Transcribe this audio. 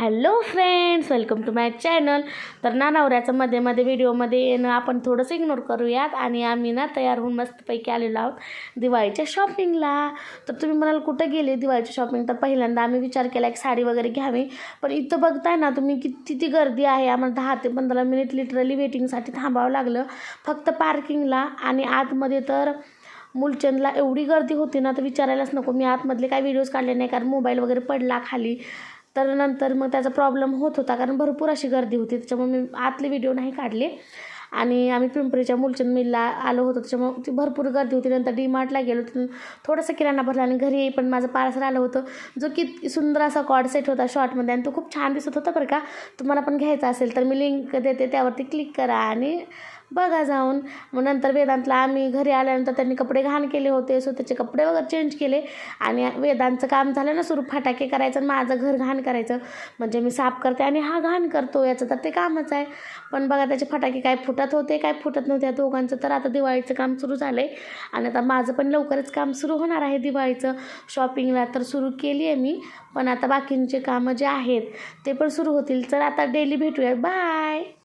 Hello friends, welcome to my channel. तर नवऱ्याचं मध्ये व्हिडिओमध्ये येणं आपण थोडंसं इग्नोर करूयात आणि आम्ही तयार होऊन मस्तपैकी आलेलो आहोत दिवाळीच्या शॉपिंगला. तर तुम्ही म्हणाल कुठं गेले दिवाळीची शॉपिंग? तर पहिल्यांदा आम्ही विचार केला एक साडी वगैरे घ्यावी, पण इथं बघताय ना तुम्ही किती गर्दी आहे. आम्हाला 10 ते 15 मिनिट लिटरली वेटिंगसाठी थांबावं लागलं फक्त पार्किंगला. आणि आतमध्ये तर मुलचंदला एवढी गर्दी होती ना तर विचारायलाच नको. मी आतमधले काही व्हिडिओज काढले नाही कारण मोबाईल वगैरे पडला खाली, तर नंतर मग त्याचा प्रॉब्लेम होत होता कारण भरपूर अशी गर्दी होती. त्याच्यामुळे मी आतले व्हिडिओ नाही काढले. आणि आम्ही पिंपरीच्या मुलचंद मिलला आलो होतो, त्याच्यामुळे ती भरपूर गर्दी होती. नंतर डीमार्टला गेलो, तिथून थोडंसं किराणा भरला आणि घरी पण माझं पार्सल आलं होतं, जो की सुंदर असा कॉर्ड सेट होता शॉर्टमध्ये आणि तो खूप छान दिसत होता बरं का. तुम्हाला पण घ्यायचा असेल तर मी लिंक देते, त्यावरती क्लिक करा आणि बघा जाऊन. मग नंतर वेदांतला आम्ही घरी आल्यानंतर त्यांनी कपडे घाण केले होते, सो त्याचे कपडे वगैरे चेंज केले. आणि वेदांचं काम झालं ना सुरू, फटाके करायचं आणि माझं घर घाण करायचं. म्हणजे मी साफ करते आणि हा घाण करतो, याचं तर ते कामच आहे. पण बघा त्याचे फटाके काय फुटत होते काय फुटत नव्हते या दोघांचं. तर आता दिवाळीचं काम सुरू झालं आहे आणि आता माझं पण लवकरच काम सुरू होणार आहे दिवाळीचं. शॉपिंगला तर सुरू केली आहे मी, पण आता बाकींचे कामं जे आहेत ते पण सुरू होतील. तर आता डेली भेटूया, बाय.